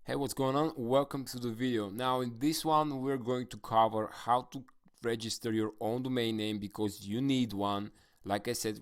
Hey, what's going on? Welcome to the video. Now in this one we're going to cover how to register your own domain name because you need one. Like I said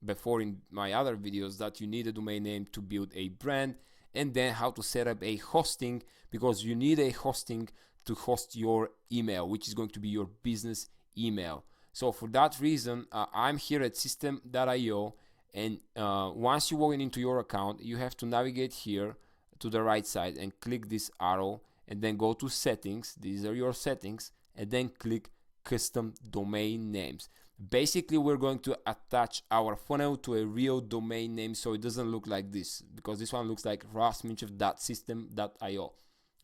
before in my other videos, that you need a domain name to build a brand, and then how to set up a hosting because you need a hosting to host your email, which is going to be your business email. So for that reason, I'm here at System.io, and once you log into your account, you have to navigate here to the right side and click this arrow and then go to settings. These are your settings, and then click custom domain names. Basically we're going to attach our funnel to a real domain name so it doesn't look like this, because this one looks like rasminchev.system.io.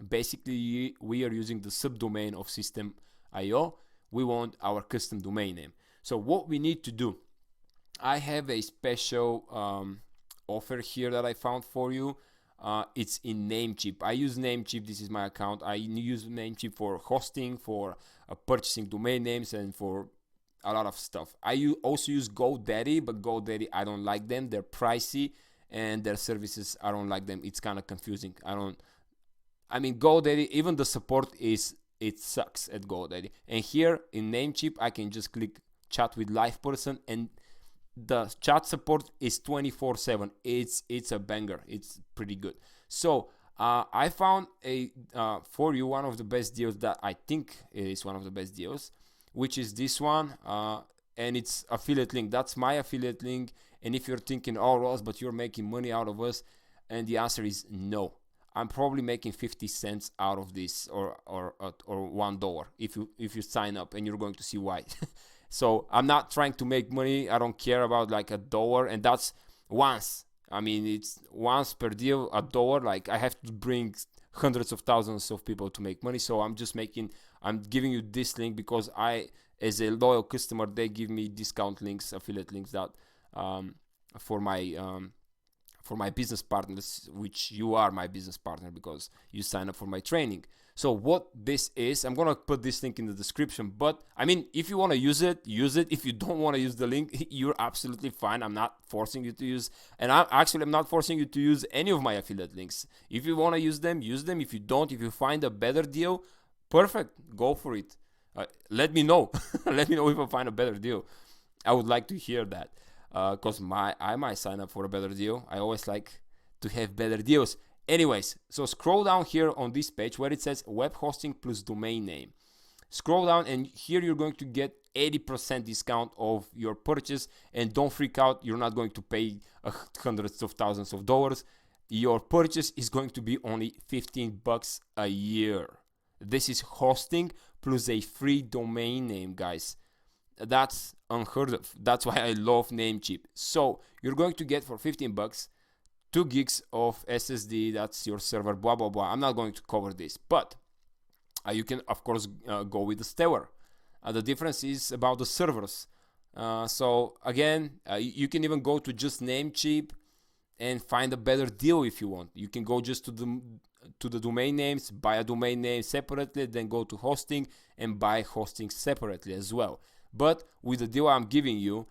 Basically we are using the subdomain of System.io. We want our custom domain name. So what we need to do, I have a special offer here that I found for you. It's in Namecheap. I use Namecheap. This is my account. I use Namecheap for hosting, for purchasing domain names, and for a lot of stuff. I also use GoDaddy, but GoDaddy, I don't like them. They're pricey, and their services, I don't like them. It's kind of confusing. I mean, GoDaddy, even the support it sucks at GoDaddy. And here in Namecheap, I can just click chat with live person, and the chat support is 24/7. It's a banger. It's pretty good. So I found a for you one of the best deals that I think is one of the best deals, which is this one, and it's affiliate link. That's my affiliate link. And if you're thinking, oh Ross, but you're making money out of us, and the answer is no. I'm probably making 50 cents out of this, or $1 if you sign up, and you're going to see why. So I'm not trying to make money. I don't care about like $1, and that's once. I mean, it's once per deal, $1. Like I have to bring hundreds of thousands of people to make money. So I'm giving you this link because as a loyal customer, they give me discount links, affiliate links that um, for my business partners, which you are my business partner because you sign up for my training. So what this is, I'm gonna put this link in the description. But I mean, if you want to use it, use it. If you don't want to use the link, you're absolutely fine. I'm not forcing you to use, and I'm not forcing you to use any of my affiliate links. If you want to use them, use them. If you don't, if you find a better deal, perfect, go for it. Let me know. Let me know if I find a better deal. I would like to hear that, because I might sign up for a better deal. I always like to have better deals. Anyways, so scroll down here on this page where it says web hosting plus domain name. Scroll down, and here you're going to get 80% discount of your purchase. And don't freak out, you're not going to pay hundreds of thousands of dollars. Your purchase is going to be only $15 a year. This is hosting plus a free domain name, guys. That's unheard of. That's why I love Namecheap. So you're going to get for $15 2 gigs of SSD. That's your server, blah blah blah. I'm not going to cover this, but you can of course go with the Stellar. The difference is about the servers. So again, you can even go to just Namecheap and find a better deal if you want. You can go just to the domain names, buy a domain name separately, then go to hosting and buy hosting separately as well. But with the deal I'm giving you,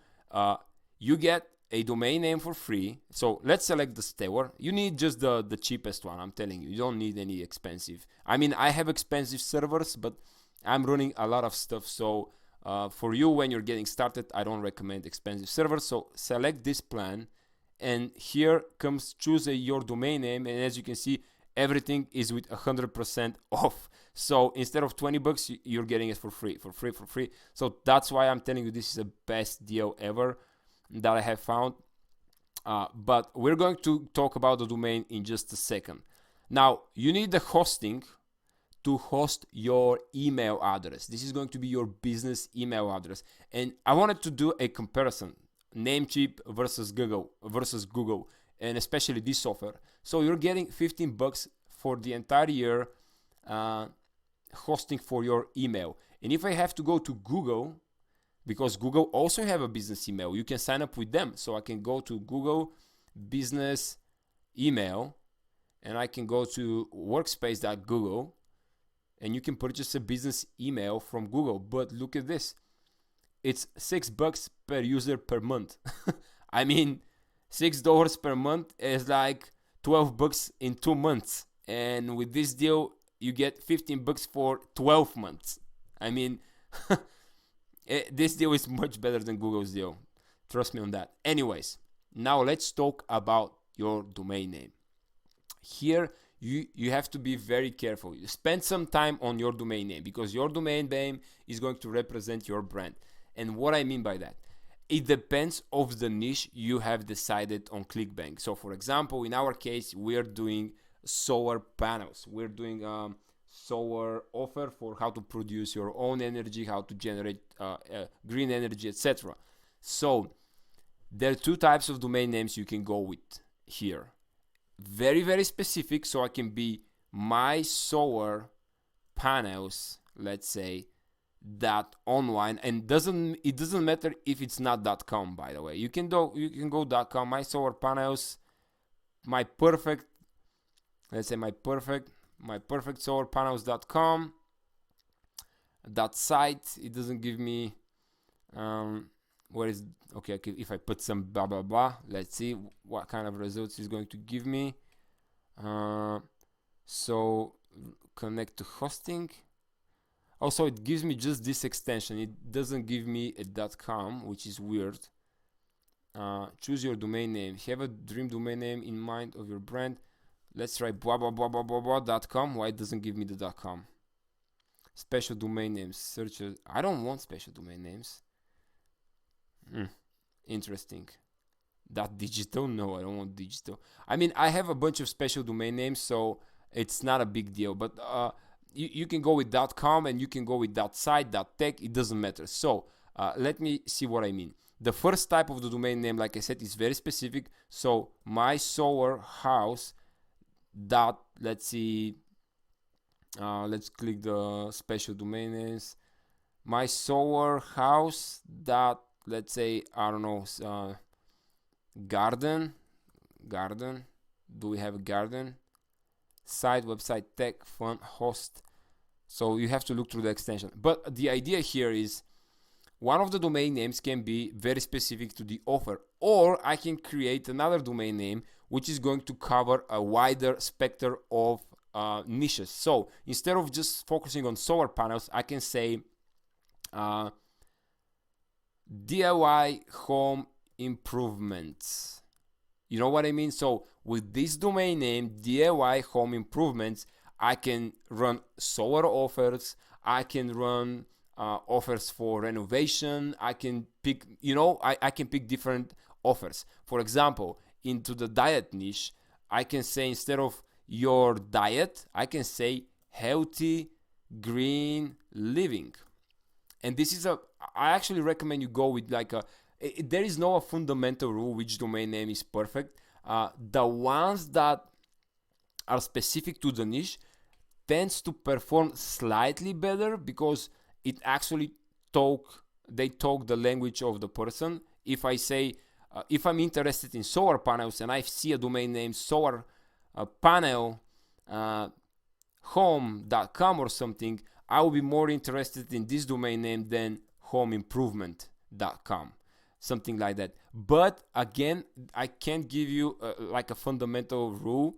you get a domain name for free. So let's select the Stellar. You need just the cheapest one, I'm telling you. You don't need any expensive. I mean, I have expensive servers, but I'm running a lot of stuff. So for you, when you're getting started, I don't recommend expensive servers. So select this plan, and here comes choose your domain name. And as you can see, everything is with 100% off. So instead of $20, you're getting it for free. So that's why I'm telling you this is the best deal ever that I have found. But we're going to talk about the domain in just a second. Now, you need the hosting to host your email address. This is going to be your business email address. And I wanted to do a comparison, Namecheap versus Google, and especially this offer. So you're getting $15 for the entire year hosting for your email. And if I have to go to Google, because Google also have a business email, you can sign up with them. So I can go to Google business email, and I can go to workspace.google, and you can purchase a business email from Google. But look at this, it's $6 per user per month. I mean, $6 per month is like $12 in 2 months. and with this deal you get 15 bucks for 12 months. I mean, this deal is much better than Google's deal. Trust me on that. Anyways, now let's talk about your domain name. Here, you have to be very careful. You spend some time on your domain name, because your domain name is going to represent your brand. And what I mean by that, it depends of the niche you have decided on ClickBank. So for example, in our case, we're doing solar panels. We're doing solar offer for how to produce your own energy, how to generate green energy, etc. So there are two types of domain names you can go with here. Very, very specific, so I can be my solar panels, let's say, .online, and it doesn't matter if it's not .com, by the way. You can go .com, my solar panels, my perfect solar panels.com. That site, it doesn't give me where is, okay, if I put some blah blah blah, let's see what kind of results it's going to give me. So connect to hosting. Also, it gives me just this extension. It doesn't give me a .com, which is weird. Choose your domain name. Have a dream domain name in mind of your brand. Let's try blah blah blah blah blah blah .com. Why it doesn't give me the .com? Special domain names. Search. I don't want special domain names. Interesting. .digital? No, I don't want digital. I mean, I have a bunch of special domain names, so it's not a big deal. But you can go with .com and you can go with .site, .tech. It doesn't matter. So let me see what I mean. The first type of the domain name, like I said, is very specific. So my solar house dot, let's see, let's click the special domain names. My solar house dot, let's say, I don't know, garden. Do we have a garden? Site, website, tech, font, host. So you have to look through the extension. But the idea here is one of the domain names can be very specific to the offer, or I can create another domain name which is going to cover a wider spectrum of niches. So instead of just focusing on solar panels, I can say DIY home improvements. You know what I mean? So with this domain name, DIY home improvements, I can run solar offers, I can run offers for renovation, I can pick, I can pick different offers. For example, into the diet niche, I can say, instead of your diet, I can say healthy green living. And this is I actually recommend you go with there is no fundamental rule which domain name is perfect. The ones that are specific to the niche tends to perform slightly better, because it actually they talk the language of the person. If I say, if I'm interested in solar panels and I see a domain name solar panel home.com or something, I will be more interested in this domain name than homeimprovement.com, something like that. But again, I can't give you a fundamental rule.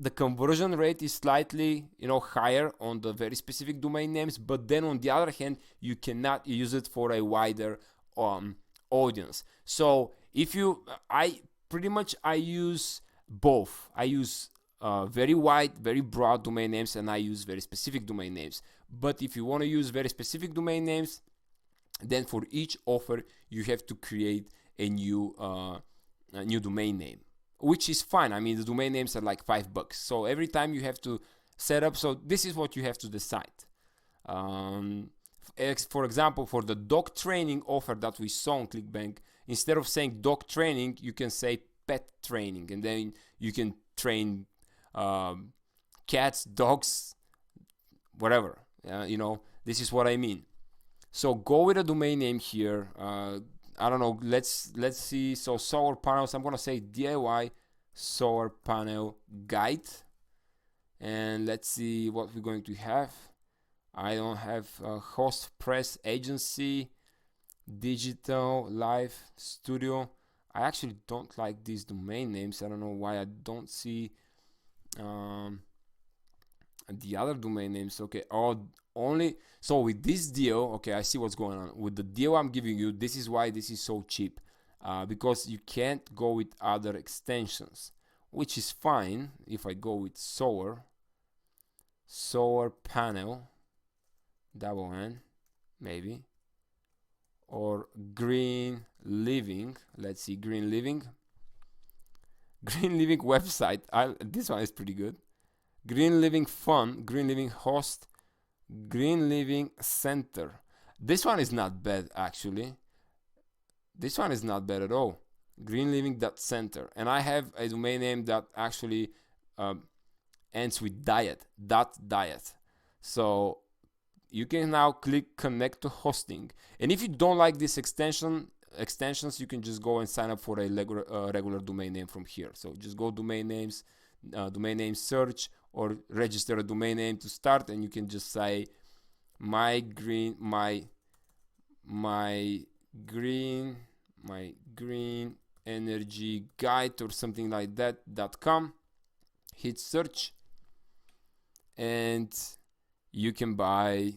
The conversion rate is slightly higher on the very specific domain names, but then on the other hand, you cannot use it for a wider audience. So if I use both. I use very wide, very broad domain names, and I use very specific domain names. But if you want to use very specific domain names, then for each offer you have to create a new domain name, which is fine. I mean, the domain names are like $5, so every time you have to set up. So this is what you have to decide. For example, for the dog training offer that we saw on ClickBank, instead of saying dog training, you can say pet training, and then you can train cats, dogs, whatever. This is what I mean. So go with a domain name here. I don't know. Let's see. So solar panels. I'm gonna say DIY solar panel guide, and let's see what we're going to have. I don't have host, press, agency, digital, live, studio. I actually don't like these domain names. I don't know why I don't see um, the other domain names. Okay, only so with this deal, okay, I see what's going on with the deal I'm giving you. This is why this is so cheap, because you can't go with other extensions, which is fine. If I go with solar panel double N maybe, or green living, let's see, green living website. This one is pretty good. Green living fun, green living host, green living center. This one is not bad actually. This one is not bad at all. Green living center, and I have a domain name that actually ends with diet. So you can now click connect to hosting, and if you don't like this extensions, you can just go and sign up for a regular domain name from here. So just go domain names, domain name search, or register a domain name to start, and you can just say my green energy guide or something like that.com. Hit search, and you can buy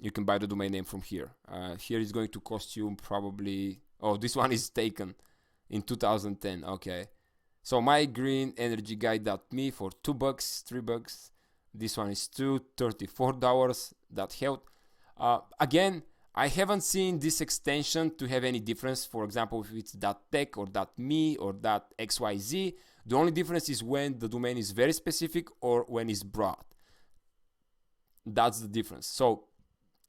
the domain name from here. Here is going to cost you probably, oh, this one is taken in 2010. Okay, so my green energy guide.me for $2, $3. This one is $34. That helped. Again, I haven't seen this extension to have any difference. For example, if it's .tech or .me or .xyz, the only difference is when the domain is very specific or when it's broad. That's the difference. So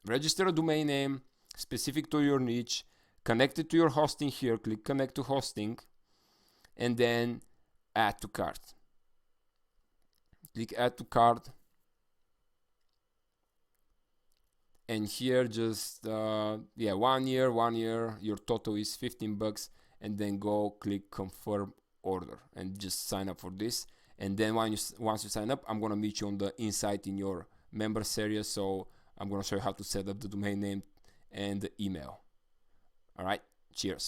register a domain name specific to your niche, connect it to your hosting here, click connect to hosting, and then add to cart. Click add to cart, and here just 1 year, your total is $15, and then go click confirm order and just sign up for this. And then once you sign up, I'm gonna meet you on the inside in your members area, so I'm gonna show you how to set up the domain name and the email. All right, cheers.